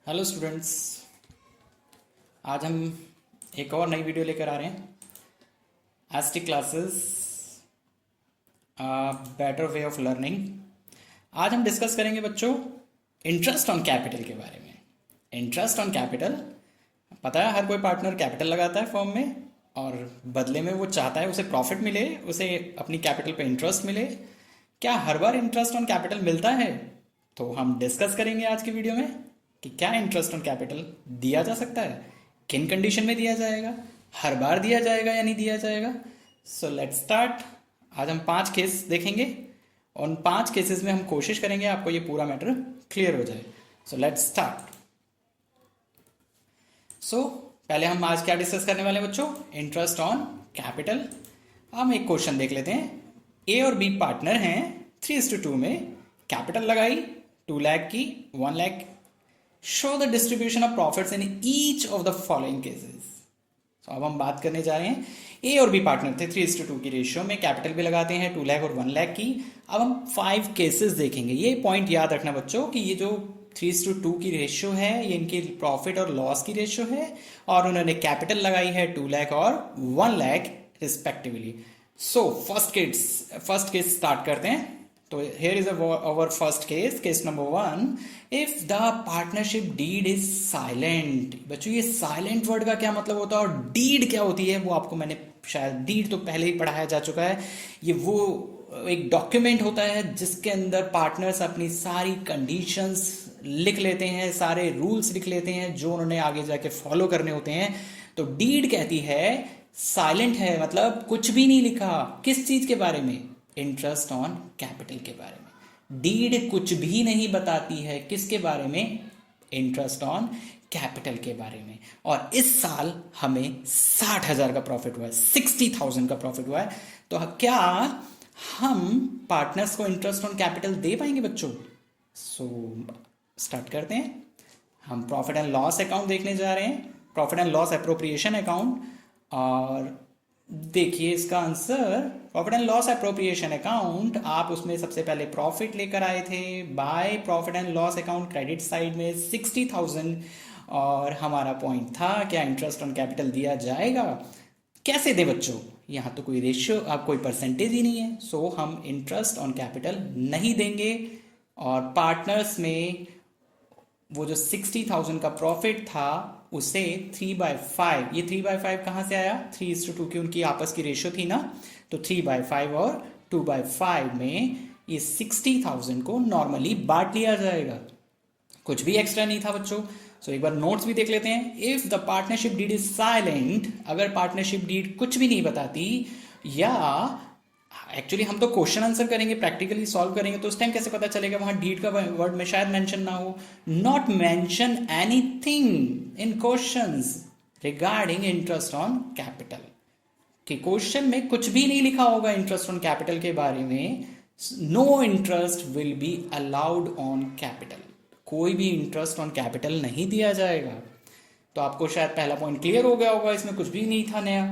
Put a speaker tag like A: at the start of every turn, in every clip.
A: Hello students. आज हम एक और नई वीडियो लेकर आ रहे हैं। Asterisk classes better way of learning. आज हम डिस्कस करेंगे बच्चों इंटरेस्ट ऑन कैपिटल के बारे में। इंटरेस्ट ऑन कैपिटल, पता है हर कोई पार्टनर कैपिटल लगाता है फर्म में और बदले में वो चाहता है उसे प्रॉफिट मिले, उसे अपनी कैपिटल पे इंटरेस्ट मिले। क्या हर बार इंटरेस्ट ऑन कैपिटल मिलता है? तो हम डिस्कस करेंगे आज की वीडियो में कि क्या इंटरेस्ट ऑन कैपिटल दिया जा सकता है, किन कंडीशन में दिया जाएगा, हर बार दिया जाएगा या नहीं दिया जाएगा। So let's start. आज हम 5 केस देखेंगे। उन 5 केसेस में हम कोशिश करेंगे आपको ये पूरा मैटर क्लियर हो जाए। So let's start. सो पहले हम आज क्या डिस्कस करने वाले हैं बच्चों? Interest on capital. हम एक क्वेश्चन देख लेते हैं। ए और बी पार्टनर हैं, 3:2 में कैपिटल लगाई 2 लाख की, 1 lakh. Show the distribution of profits in each of the following cases. तो अब हम बात करने जा रहे हैं, ए और बी पार्टनर थे, 3:2 की रेशियो में, कैपिटल भी लगाते हैं 2 लाख और 1 लाख की। अब हम 5 केसेस देखेंगे। ये पॉइंट याद रखना बच्चों कि ये जो 3:2 की रेशियो है ये इनकी प्रॉफिट और लॉस की रेशियो है और उन्होंने कैपिटल लगाई है 2 लाख और 1 lakh respectively. So first case start करते हैं। तो here is our first case number 1। if the partnership deed is silent। बच्चों ये silent वर्ड का क्या मतलब होता है और deed क्या होती है वो आपको मैंने शायद deed तो पहले ही पढ़ाया जा चुका है। ये वो एक डॉक्यूमेंट होता है जिसके अंदर पार्टनर्स अपनी सारी कंडीशंस लिख लेते हैं, सारे रूल्स लिख लेते हैं जो उन्होंने आगे जाके फॉलो करने होते हैं। तो डीड कहती है साइलेंट है, मतलब कुछ भी नहीं लिखा। किस चीज के बारे में? इंटरेस्ट ऑन कैपिटल के बारे में। डीड कुछ भी नहीं बताती है किसके बारे में? इंटरेस्ट ऑन कैपिटल के बारे में। और इस साल हमें 60,000 का प्रॉफिट हुआ है, 60,000 का प्रॉफिट हुआ है। तो क्या हम पार्टनर्स को इंटरेस्ट ऑन कैपिटल दे पाएंगे बच्चों? सो स्टार्ट करते हैं। हम प्रॉफिट एंड लॉस अकाउंट देखने जा रहे हैं, profit and loss appropriation account. और देखिए इसका answer, profit and loss appropriation account, आप उसमें सबसे पहले प्रॉफिट लेकर आए थे। By profit and loss account credit side में 60,000 और हमारा पॉइंट था क्या इंटरेस्ट ऑन कैपिटल दिया जाएगा। कैसे दे बच्चों? यहाँ तो कोई रेशियो, अब कोई परसेंटेज ही नहीं है। सो हम इंटरेस्ट ऑन कैपिटल नहीं देंगे। और पार्टनर्स में वो जो 60,000 का प्रॉफिट था उसे 3/5, ये 3/5 कहाँ से आया? 3:2 की उनकी आपस की रेशियो थी ना, तो 3/5 और 2/5 में ये 60,000 को नॉर्मली बांट लिया जाएगा। कुछ भी एक्स्ट्रा नहीं था बच्चों। सो एक बार नोट्स भी देख लेते हैं। If the partnership deed is silent, अगर पार्टनरशिप डीड कुछ भी नहीं बताती, या एक्चुअली हम तो क्वेश्चन आंसर करेंगे, प्रैक्टिकली सॉल्व करेंगे, तो उस टाइम कैसे पता चलेगा? वहां डीड का वर्ड में शायद मेंशन ना हो। Not mention anything in questions regarding interest on capital, कि क्वेश्चन में कुछ भी नहीं लिखा होगा इंटरेस्ट ऑन कैपिटल के बारे में। No interest will be allowed on capital, कोई भी इंटरेस्ट ऑन कैपिटल नहीं दिया जाएगा। तो आपको शायद पहला पॉइंट क्लियर हो गया होगा, इसमें कुछ भी नहीं था नया।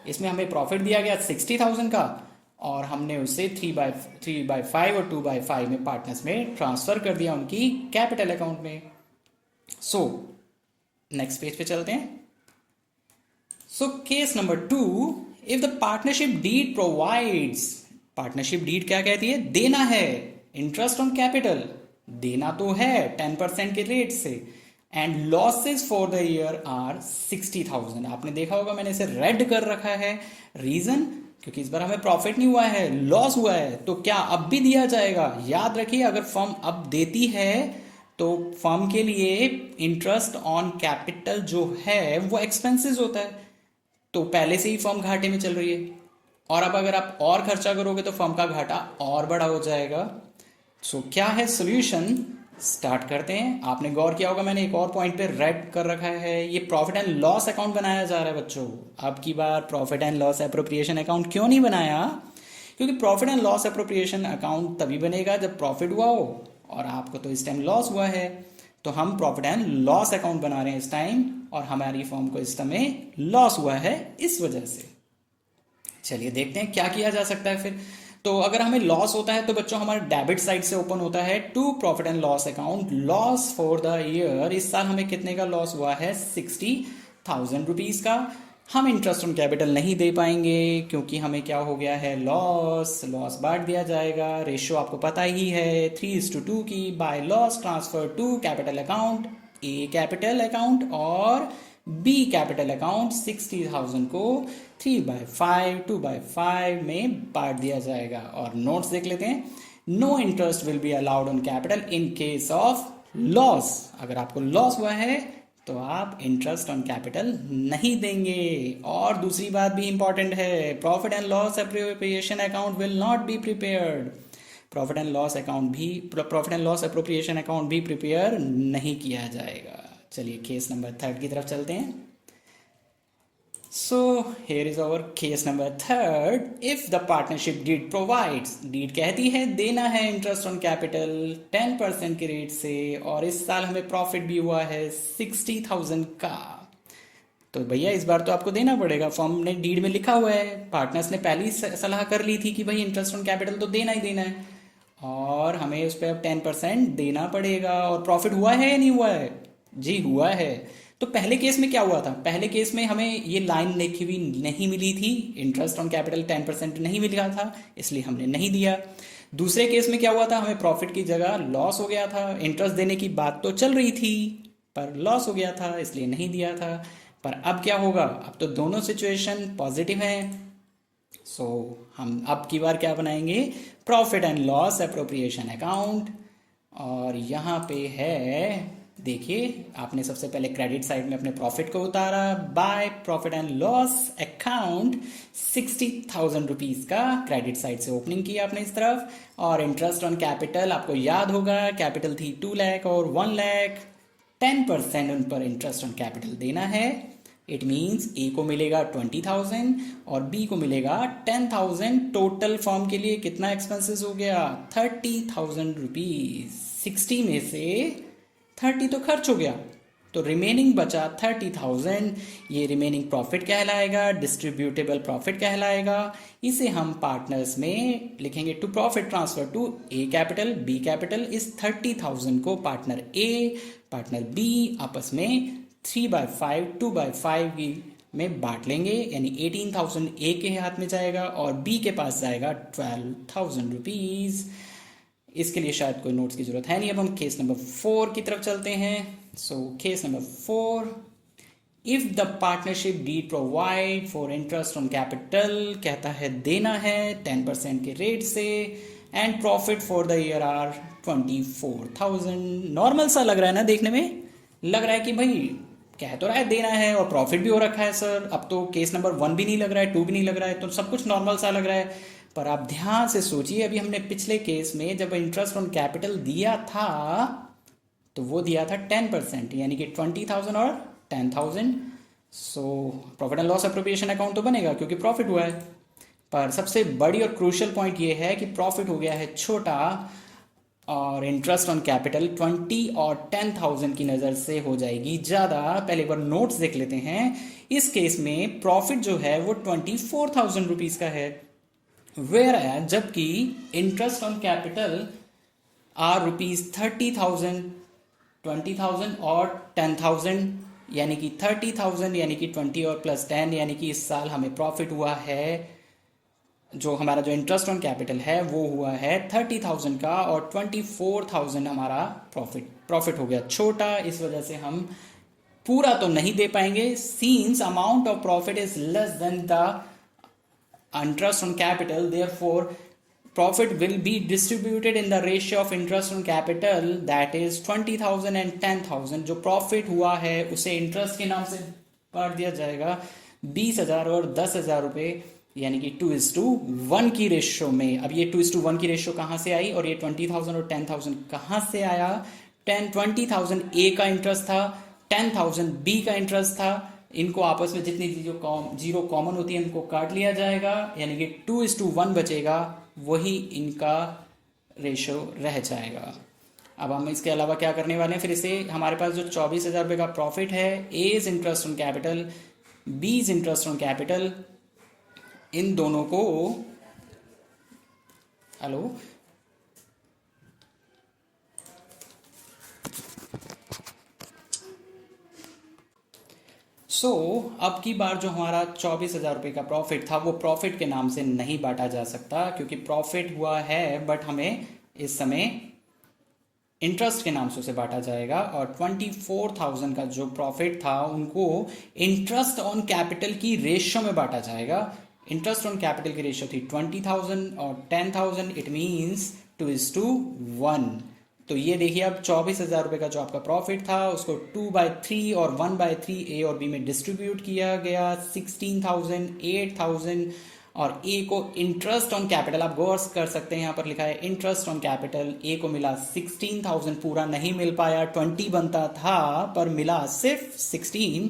A: इसमें हमें प्रॉफिट दिया गया 60,000 का और हमने उसे 3/5 और 2/5 में पार्टनर्स में ट्रांसफर कर दिया उनकी कैपिटल अकाउंट में। सो नेक्स्ट पेज पे चलते हैं। So case number 2, if the partnership deed provides, partnership deed क्या कहती है? देना है इंटरेस्ट ऑन कैपिटल, देना तो है 10% के रेट से। And losses for the year are 60,000। आपने देखा होगा मैंने इसे रेड कर रखा है, रीजन क्योंकि इस बार हमें प्रॉफिट नहीं हुआ है, लॉस हुआ है। तो क्या अब भी दिया जाएगा? याद रखिए अगर फर्म अब देती है तो फर्म के लिए इंटरेस्ट ऑन कैपिटल जो है वो एक्सपेंसेस होता है, तो पहले से ही फर्म घाटे में चल रही है और अब अगर आप और खर्चा करोगे तो फर्म का घाटा और बड़ा हो जाएगा। सो क्या है सोल्यूशन? स्टार्ट करते हैं। आपने गौर किया होगा मैंने एक और पॉइंट पे रेड कर रखा है, ये प्रॉफिट एंड लॉस अकाउंट बनाया जा रहा है बच्चों। अब की बार profit and loss appropriation account क्यों नहीं बनाया? क्योंकि profit and loss appropriation account तभी बनेगा जब प्रॉफिट हुआ हो और आपको तो इस टाइम लॉस हुआ है। तो हम प्रॉफिट एंड लॉस अकाउंट बना रहे हैं इस टाइम और हमारी फर्म को इस समय लॉस हुआ है इस वजह से। चलिए देखते हैं क्या किया जा सकता है फिर। तो अगर हमें लॉस होता है तो बच्चों हमारे डेबिट साइड से ओपन होता है to profit and loss account, loss for the year. इस साल हमें कितने का लॉस हुआ है? 60,000 रुपीज़ का। हम इंटरेस्ट ऑन कैपिटल नहीं दे पाएंगे क्योंकि हमें क्या हो गया है? लॉस। लॉस बांट दिया जाएगा, रेशियो आपको पता ही है 3:2 की। By loss transfer to capital account, A capital account और बी कैपिटल अकाउंट। 60,000 को 3/5 2/5 में बांट दिया जाएगा। और नोट्स देख लेते हैं। No interest will be allowed on capital in case of loss. अगर आपको लॉस हुआ है तो आप इंटरेस्ट ऑन कैपिटल नहीं देंगे। और दूसरी बात भी इंपॉर्टेंट है, profit and loss appropriation account will not be prepared. Profit and loss appropriation account भी प्रिपेयर नहीं किया जाएगा। चलिए केस नंबर 3 की तरफ चलते हैं। So here is our case number 3। If the partnership deed provides, deed कहती है देना है इंटरेस्ट ऑन कैपिटल 10% के रेट से, और इस साल हमें प्रॉफिट भी हुआ है 60,000 का। तो भैया इस बार तो आपको देना पड़ेगा। फॉर्म ने डीड में लिखा हुआ है, पार्टनर्स ने पहले ही सलाह कर ली थी कि भाई इंटरेस्ट ऑन कैपिटल तो देना ही देना है, और हमें उस पर अब 10% देना पड़ेगा। और प्रॉफिट हुआ है या नहीं हुआ है? जी हुआ है। तो पहले केस में क्या हुआ था? पहले केस में हमें ये लाइन लिखी हुई नहीं मिली थी, इंटरेस्ट ऑन कैपिटल 10% नहीं मिला था, इसलिए हमने नहीं दिया। दूसरे केस में क्या हुआ था? हमें प्रॉफिट की जगह लॉस हो गया था। इंटरेस्ट देने की बात तो चल रही थी पर लॉस हो गया था, इसलिए नहीं दिया था। पर अब क्या होगा? अब तो दोनों सिचुएशन पॉजिटिव हैं। सो हम अब की बार क्या बनाएंगे? Profit and loss appropriation account. और यहाँ पे है, देखिए आपने सबसे पहले क्रेडिट साइड में अपने प्रॉफिट को उतारा। By profit and loss account 60,000 rupees का क्रेडिट साइड से ओपनिंग की आपने इस तरफ। और इंटरेस्ट ऑन कैपिटल आपको याद होगा, कैपिटल थी 2 लाख और 1 लाख। 10% उन पर इंटरेस्ट ऑन कैपिटल देना है। इट मीन्स ए को मिलेगा 20,000 और बी को मिलेगा 10,000। टोटल फॉर्म के लिए कितना एक्सपेंसेस हो गया? 30,000 रुपीज़। 60 में से 30 तो खर्च हो गया, तो रिमेनिंग बचा 30,000। ये रिमेनिंग प्रॉफिट कहलाएगा, डिस्ट्रीब्यूटेबल प्रॉफिट कहलाएगा। इसे हम पार्टनर्स में लिखेंगे to profit transfer to A capital B capital. इस 30,000 को पार्टनर ए पार्टनर बी आपस में 3/5 2/5 में बांट लेंगे, यानी 18,000 ए के हाथ में जाएगा और बी के पास जाएगा 12,000 रुपीज़। इसके लिए शायद कोई नोट्स की जरूरत है नहीं। अब हम केस नंबर 4 की तरफ चलते हैं। So case number 4, if the partnership deed provide for interest on capital, कहता है देना है 10% के रेट से, and profit for the year are 24,000। Normal सा लग रहा है ना देखने में, लग रहा है कि भाई कह तो रहा है देना है और प्रॉफिट भी हो रखा है सर। अब तो केस नंबर 1 भी नहीं लग रहा है, 2 भी नहीं लग रहा है, तो सब कुछ नॉर्मल सा लग रहा है। पर आप ध्यान से सोचिए, अभी हमने पिछले केस में जब इंटरेस्ट ऑन कैपिटल दिया था तो वो दिया था 10%, यानी कि 20,000 और 10,000। So profit and loss appropriation account तो बनेगा क्योंकि प्रॉफिट हुआ है। पर सबसे बड़ी और क्रूशियल पॉइंट ये है कि प्रॉफिट हो गया है छोटा और इंटरेस्ट ऑन कैपिटल 20 और 10,000 की नज़र से हो जाएगी ज़्यादा। पहले एक बार नोट्स देख लेते हैं। इस केस में प्रॉफिट जो है वो 24,000 रुपीज़ का है, वेयर है, जबकि interest on capital R rupees 30,000, 20,000 और 10,000, यानी कि 30,000 यानी कि 20 और प्लस 10, यानी कि इस साल हमें प्रॉफिट हुआ है, जो हमारा जो इंटरेस्ट ऑन कैपिटल है वो हुआ है 30,000 का और 24,000 हमारा प्रॉफिट हो गया छोटा। इस वजह से हम पूरा तो नहीं दे पाएंगे। Scenes amount of profit is less than the interest on capital, therefore profit will be distributed in the ratio of interest on capital, that is 20,000 and 10,000। जो प्रॉफिट हुआ है उसे इंटरेस्ट के नाम से बांट दिया जाएगा 20,000 और 10,000 रुपये, यानी कि 2:1 की रेशियो में। अब ये 2:1 की रेशियो कहाँ से आई और ये 20,000 और 10,000 कहाँ से आया? 20,000 ए का इंटरेस्ट था, 10,000 बी का इंटरेस्ट था। इनको आपस में जितनी जीरो कॉमन होती है इनको काट लिया जाएगा, यानी कि 2:1 बचेगा, वही इनका रेशो रह जाएगा। अब हम इसके अलावा क्या करने वाले हैं? फिर इसे हमारे पास जो 24,000 रुपये का प्रॉफिट है, A is interest on capital, B is interest on capital, इन दोनों को हेलो। अब की बार जो हमारा 24,000 रुपये का प्रॉफिट था वो प्रॉफिट के नाम से नहीं बांटा जा सकता, क्योंकि प्रॉफिट हुआ है बट हमें इस समय इंटरेस्ट के नाम से उसे बांटा जाएगा। और 24,000 का जो प्रॉफिट था उनको इंटरेस्ट ऑन कैपिटल की रेशियो में बांटा जाएगा। इंटरेस्ट ऑन कैपिटल की रेशियो थी 20,000 और 10,000, इट मीन्स 2:1। तो ये देखिए, अब 24,000 रुपये का जो आपका प्रॉफिट था उसको 2/3 और 1/3 ए और बी में डिस्ट्रीब्यूट किया गया। 16,000, 8,000 और ए को इंटरेस्ट ऑन कैपिटल, आप गौर कर सकते हैं यहाँ पर लिखा है इंटरेस्ट ऑन कैपिटल। ए को मिला 16,000, पूरा नहीं मिल पाया, 20 बनता था पर मिला सिर्फ 16।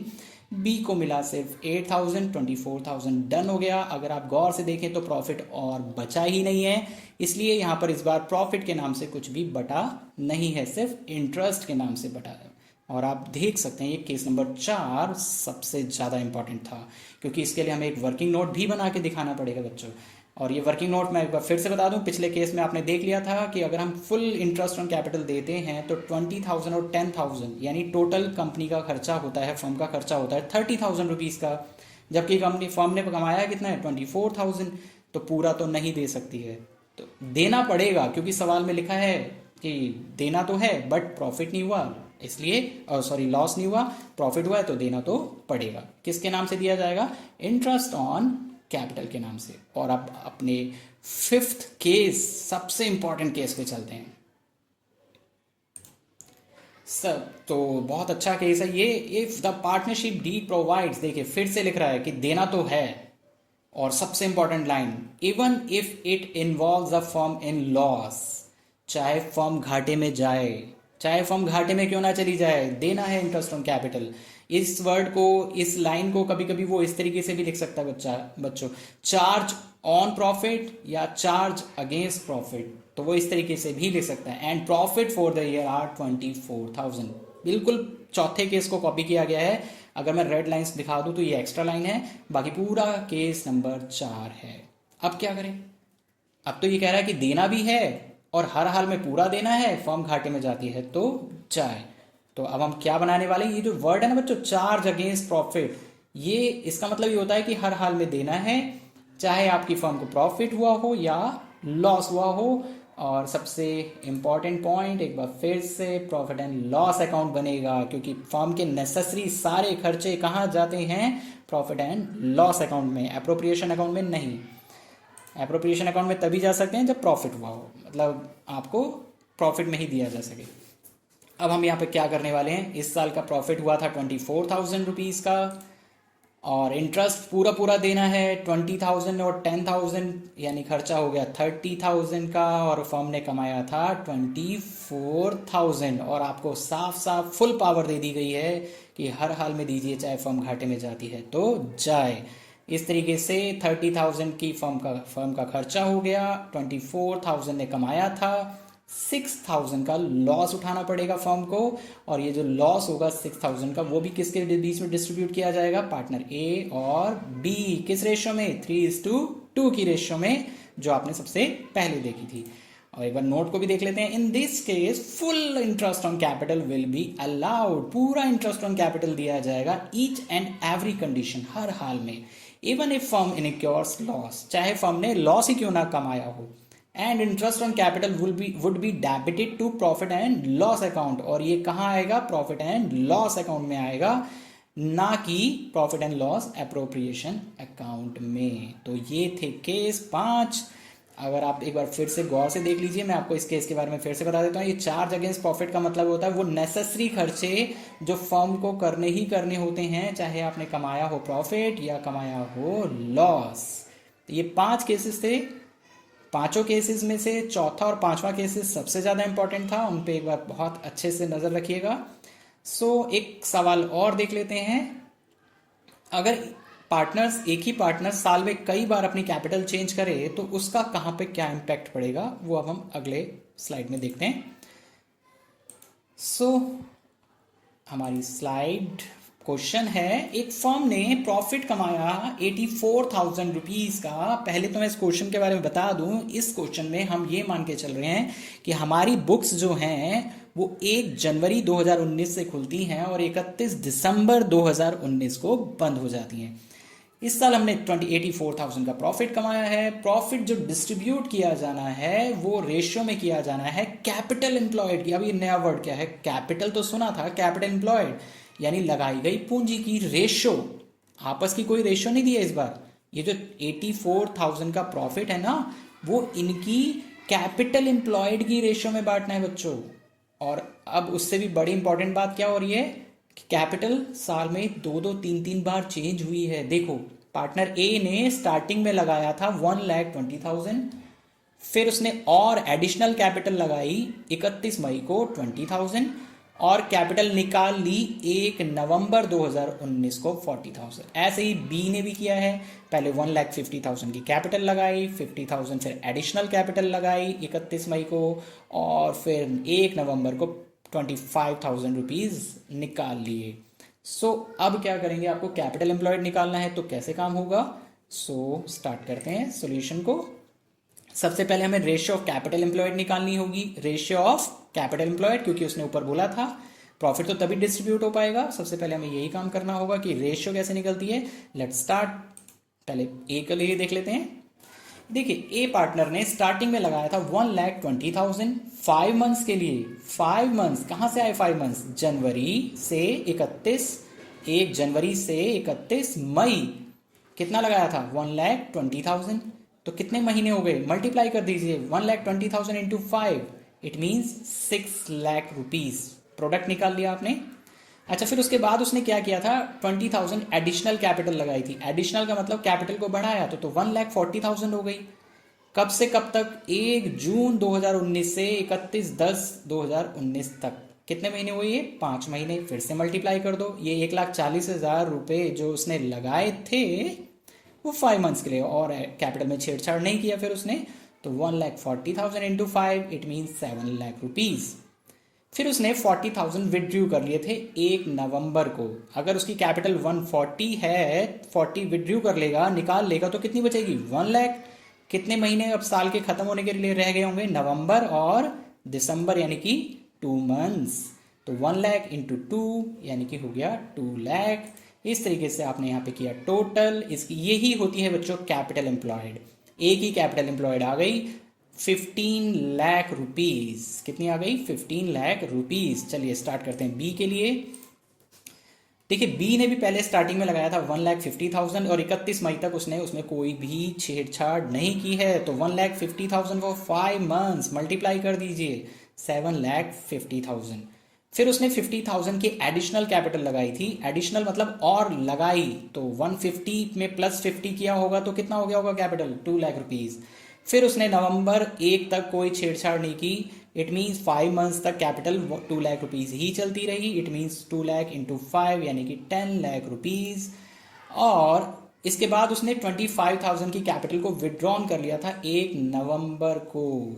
A: बी को मिला सिर्फ 8,000, 24,000 डन हो गया। अगर आप गौर से देखें तो प्रॉफिट और बचा ही नहीं है, इसलिए यहाँ पर इस बार प्रॉफिट के नाम से कुछ भी बटा नहीं है, सिर्फ इंटरेस्ट के नाम से बटा है। और आप देख सकते हैं ये केस नंबर 4 सबसे ज़्यादा इंपॉर्टेंट था, क्योंकि इसके लिए हमें एक वर्किंग नोट भी बना के दिखाना पड़ेगा बच्चों। और ये वर्किंग नोट मैं एक बार फिर से बता दूं, पिछले केस में आपने देख लिया था कि अगर हम फुल इंटरेस्ट ऑन कैपिटल देते हैं तो 20,000 और 10,000 यानी टोटल कंपनी का खर्चा होता है, फर्म का खर्चा होता है 30,000 रुपीज़ का, जबकि कंपनी फर्म ने कमाया कितना है 24,000। तो पूरा तो नहीं दे सकती है, तो देना पड़ेगा, क्योंकि सवाल में लिखा है कि देना तो है बट प्रॉफिट नहीं हुआ, इसलिए सॉरी लॉस नहीं हुआ, प्रॉफिट हुआ है तो देना तो पड़ेगा। किसके नाम से दिया जाएगा? इंटरेस्ट ऑन कैपिटल के नाम से। और अब अपने 5th केस, सबसे इंपॉर्टेंट केस पे चलते हैं सब। तो बहुत अच्छा केस है ये। If the partnership deed provides, देखिए फिर से लिख रहा है कि देना तो है, और सबसे important line, even if it involves a firm in loss, चाहे फर्म घाटे में जाए, चाहे फर्म घाटे में क्यों ना चली जाए, देना है इंटरेस्ट ऑन कैपिटल। इस वर्ड को, इस लाइन को कभी कभी वो इस तरीके से भी लिख सकता है बच्चों, चार्ज ऑन प्रॉफिट या चार्ज अगेंस्ट प्रॉफिट, तो वो इस तरीके से भी लिख सकता है। And profit for the year are 24,000। बिल्कुल चौथे केस को कॉपी किया गया है। अगर मैं रेड लाइंस दिखा दूं तो ये एक्स्ट्रा लाइन है, बाकी पूरा केस नंबर 4 है। अब क्या करें? अब तो ये कह रहा है कि देना भी है और हर हाल में पूरा देना है, फर्म घाटे में जाती है तो जाए। तो अब हम क्या बनाने वाले हैं? ये जो वर्ड है ना बच्चों, चार्ज अगेंस्ट प्रॉफिट, ये इसका मतलब ये होता है कि हर हाल में देना है, चाहे आपकी फर्म को प्रॉफिट हुआ हो या लॉस हुआ हो। और सबसे इंपॉर्टेंट पॉइंट, एक बार फिर से, प्रॉफिट एंड लॉस अकाउंट बनेगा, क्योंकि फर्म के नेसेसरी सारे खर्चे कहाँ जाते हैं? प्रॉफिट एंड लॉस अकाउंट में, एप्रोप्रिएशन अकाउंट में नहीं। एप्रोप्रिएशन अकाउंट में तभी जा सकते हैं जब प्रॉफिट हुआ हो, मतलब आपको प्रॉफिट में ही दिया जा सके। अब हम यहाँ पे क्या करने वाले हैं? इस साल का प्रॉफिट हुआ था 24,000 रुपीज़ का, और इंटरेस्ट पूरा पूरा देना है 20,000 और 10,000, यानी खर्चा हो गया 30,000 का, और फर्म ने कमाया था 24,000। और आपको साफ साफ फुल पावर दे दी गई है कि हर हाल में दीजिए, चाहे फर्म घाटे में जाती है तो जाए। इस तरीके से 30,000 की फर्म का खर्चा हो गया, 24,000 ने कमाया था, 6,000 का लॉस उठाना पड़ेगा फर्म को। और ये जो लॉस होगा 6,000 का, वो भी किसके बीच में डिस्ट्रीब्यूट किया जाएगा? पार्टनर ए और बी। किस रेशियो में? 3:2 की रेशियो में, जो आपने सबसे पहले देखी थी। और एक बार नोट को भी देख लेते हैं। In this case full interest on capital will be allowed, पूरा इंटरेस्ट ऑन कैपिटल दिया जाएगा, ईच एंड एवरी कंडीशन, हर हाल में। Even if firm incurs loss, चाहे फर्म ने लॉस ही क्यों ना कमाया हो, and interest on capital would be debited to profit and loss account. और ये कहाँ आएगा? प्रॉफिट एंड लॉस अकाउंट में आएगा, ना कि profit and loss appropriation account में। तो ये थे केस 5। अगर आप एक बार फिर से गौर से देख लीजिए, मैं आपको इस केस के बारे में फिर से बता देता हूँ। ये चार्ज अगेंस्ट प्रॉफिट का मतलब होता है वो नेसेसरी खर्चे जो फर्म को करने ही करने होते हैं, चाहे आपने कमाया हो प्रॉफिट या कमाया हो लॉस। तो ये 5 केसेस थे। पांचों केसेस में से चौथा और पांचवा केसेस सबसे ज़्यादा इंपॉर्टेंट था, उन पे एक बार बहुत अच्छे से नज़र रखिएगा। एक सवाल और देख लेते हैं। अगर पार्टनर्स, एक ही पार्टनर साल में कई बार अपनी कैपिटल चेंज करे तो उसका कहाँ पे क्या इम्पैक्ट पड़ेगा, वो अब हम अगले स्लाइड में देखते हैं। हमारी स्लाइड क्वेश्चन है, एक फर्म ने प्रॉफिट कमाया 84,000 रुपीज़ का। पहले तो मैं इस क्वेश्चन के बारे में बता दूं, इस क्वेश्चन में हम ये मान के चल रहे हैं कि हमारी बुक्स जो हैं वो 1 जनवरी 2019 से खुलती हैं और 31 दिसंबर 2019 को बंद हो जाती हैं। इस साल हमने 84,000 का प्रॉफिट कमाया है। प्रॉफिट जो डिस्ट्रीब्यूट किया जाना है वो रेशियो में किया जाना है कैपिटल एम्प्लॉयड की। अब ये नया वर्ड क्या है, कैपिटल तो सुना था, कैपिटल एम्प्लॉयड यानी लगाई गई पूंजी की रेशियो। आपस की कोई रेशियो नहीं दी है इस बार। ये जो 84,000 का प्रॉफिट है ना, वो इनकी कैपिटल एम्प्लॉयड की रेशियो में बांटना है बच्चों। और अब उससे भी बड़ी इंपॉर्टेंट बात क्या हो रही है, कैपिटल साल में 2-2, 3-3 बार चेंज हुई है। देखो, पार्टनर ए ने स्टार्टिंग में लगाया था 1,20,000, फिर उसने और एडिशनल कैपिटल लगाई 31 मई को 20,000 और कैपिटल निकाल ली 1 नवंबर 2019 को 40,000। ऐसे ही बी ने भी किया है, पहले 1,50,000 की कैपिटल लगाई, 50,000 फिर एडिशनल कैपिटल लगाई 31 मई को और फिर 1 नवंबर को 25,000 रुपीज़ निकाल लिए। सो अब क्या करेंगे, आपको कैपिटल एम्प्लॉयड निकालना है, तो कैसे काम होगा। सो स्टार्ट करते हैं सॉल्यूशन को। सबसे पहले हमें रेशियो ऑफ कैपिटल एम्प्लॉयड निकालनी होगी, रेशियो ऑफ कैपिटल एम्प्लॉयड, क्योंकि उसने ऊपर बोला था प्रॉफिट तो तभी डिस्ट्रीब्यूट हो पाएगा। सबसे पहले हमें यही काम करना होगा कि रेशियो कैसे निकलती है। Let's start. पहले ए के लिए देख लेते हैं। देखिए, ए पार्टनर ने स्टार्टिंग में लगाया था 1,20,000 5 मंथ्स के लिए। 5 मंथ्स कहाँ से आए 5 मंथ्स, जनवरी से 31, 1 जनवरी से 31 मई। कितना लगाया था 1,20,000, तो कितने महीने हो गए, मल्टीप्लाई कर दीजिए 1,20,000 into 5, it means 6 lakh rupees. Product निकाल लिया आपने। अच्छा, फिर उसके बाद उसने क्या किया था, 20,000 एडिशनल कैपिटल लगाई थी। एडिशनल का मतलब कैपिटल को बढ़ाया, तो 1,40,000 हो गई। कब से कब तक, 1 जून 2019 से 31/10/2019 तक। कितने महीने हुए ये, 5 महीने। फिर से मल्टीप्लाई कर दो, ये 1,40,000 रुपये जो उसने लगाए थे वो 5 मंथ्स के लिए, और कैपिटल में छेड़छाड़ नहीं किया फिर उसने, तो 1,40,000 into 5, it means 7 lakh rupees. फिर उसने 40,000 विड्रू कर लिए थे 1 नवंबर को। अगर उसकी कैपिटल 140 है, 40 विड्रू कर लेगा, निकाल लेगा, तो कितनी बचेगी 1 लाख। कितने महीने अब साल के खत्म होने के लिए रह गए होंगे, नवंबर और दिसंबर, यानी कि 2 मंथ्स। तो 1 लाख इंटू 2 यानी कि हो गया 2 लाख। इस तरीके से आपने यहाँ पे किया टोटल। इसकी यही होती है बच्चों कैपिटल एम्प्लॉयड। एक ही कैपिटल एम्प्लॉयड आ गई 15 लाख रुपीज। कितनी आ गई 15 लाख रुपीज। चलिए स्टार्ट करते हैं बी के लिए। देखिए, बी ने भी पहले स्टार्टिंग में लगाया था 1,50,000 और 31 मई तक उसने उसमें कोई भी छेड़छाड़ नहीं की है, तो 1,50,000 वो 5 मंथ्स मल्टीप्लाई कर दीजिए 7,50,000। फिर उसने 50,000 की एडिशनल कैपिटल लगाई थी। एडिशनल मतलब और लगाई, तो 150 में प्लस 50 किया होगा तो कितना हो गया होगा कैपिटल, 2 लाख रुपीज। फिर उसने नवंबर 1 तक कोई छेड़छाड़ नहीं की, इट मीन्स 5 मंथ्स तक कैपिटल 2 लाख रुपीज ही चलती रही। इट मीन्स 2 लाख इंटू 5 यानी कि 10 लाख रुपीज। और इसके बाद उसने 25,000 की कैपिटल को विड्रॉन कर लिया था 1 नवंबर को,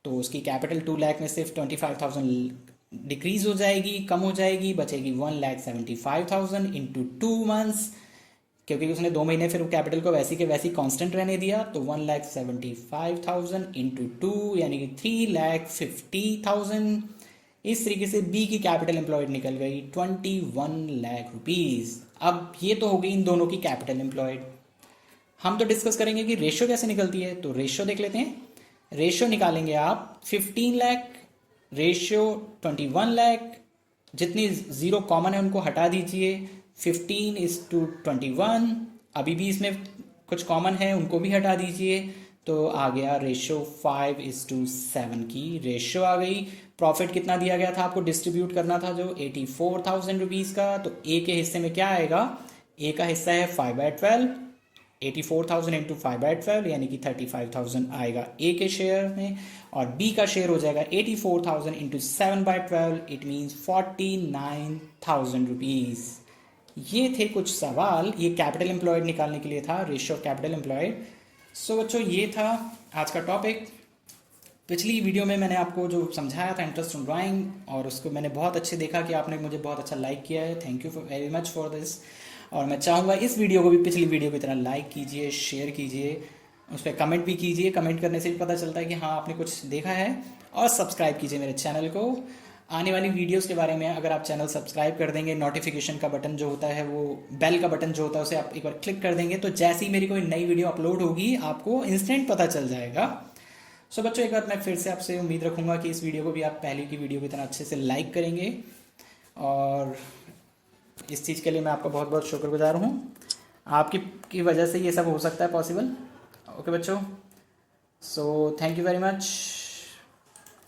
A: तो उसकी कैपिटल 2 लाख में सिर्फ 25,000 डिक्रीज हो जाएगी, कम हो जाएगी, बचेगी 1,75,000 इंटू 2 मंथ्स, क्योंकि उसने 2 महीने फिर कैपिटल को वैसी के वैसी कांस्टेंट रहने दिया, तो 1,75,000 इंटू 2 यानी कि 3,50,000। इस तरीके से बी की कैपिटल एम्प्लॉयड निकल गई 21 लाख रुपीज। अब ये तो हो गई इन दोनों की कैपिटल एम्प्लॉयड। हम तो डिस्कस करेंगे कि रेशियो कैसे निकलती है, तो रेशियो देख लेते हैं। रेशियो निकालेंगे आप 15 लाख रेशियो 21 लाख। जितनी जीरो कॉमन है उनको हटा दीजिए, 15:21। अभी भी इसमें कुछ कॉमन है, उनको भी हटा दीजिए, तो आ गया रेशियो 5:7 की रेशियो आ गई। प्रॉफिट कितना दिया गया था आपको, डिस्ट्रीब्यूट करना था जो 84,000 रुपीज़ का, तो ए के हिस्से में क्या आएगा, ए का हिस्सा है 5/12, 84,000 इंटू 5/12 यानी कि 35,000 आएगा ए के शेयर में, और बी का शेयर हो जाएगा 84,000 इंटू 7/12, इट मीन्स 49,000 रुपीज़। ये थे कुछ सवाल, ये कैपिटल एम्प्लॉयड निकालने के लिए था, रेशियो ऑफ कैपिटल एम्प्लॉयड। सो बच्चों, ये था आज का टॉपिक। पिछली वीडियो में मैंने आपको जो समझाया था इंटरेस्ट इन ड्राइंग, और उसको मैंने बहुत अच्छे देखा कि आपने मुझे बहुत अच्छा लाइक किया है। Thank you very much for this. और मैं चाहूँगा इस वीडियो को भी पिछली वीडियो की तरह लाइक कीजिए, शेयर कीजिए, उस पर कमेंट भी कीजिए। कमेंट करने से भी पता चलता है कि हाँ आपने कुछ देखा है। और सब्सक्राइब कीजिए मेरे चैनल को। आने वाली वीडियोस के बारे में अगर आप चैनल सब्सक्राइब कर देंगे, नोटिफिकेशन का बटन जो होता है, वो बेल का बटन जो होता है, उसे आप एक बार क्लिक कर देंगे, तो जैसे ही मेरी कोई नई वीडियो अपलोड होगी आपको इंस्टेंट पता चल जाएगा। सो बच्चों, एक बार मैं फिर से आपसे उम्मीद रखूँगा कि इस वीडियो को भी आप पहले की वीडियो की तरह अच्छे से लाइक करेंगे, और इस चीज़ के लिए मैं आपका बहुत बहुत शुक्रगुजार हूँ। आपकी की वजह से ये सब हो सकता है पॉसिबल। ओके बच्चों, so thank you very much.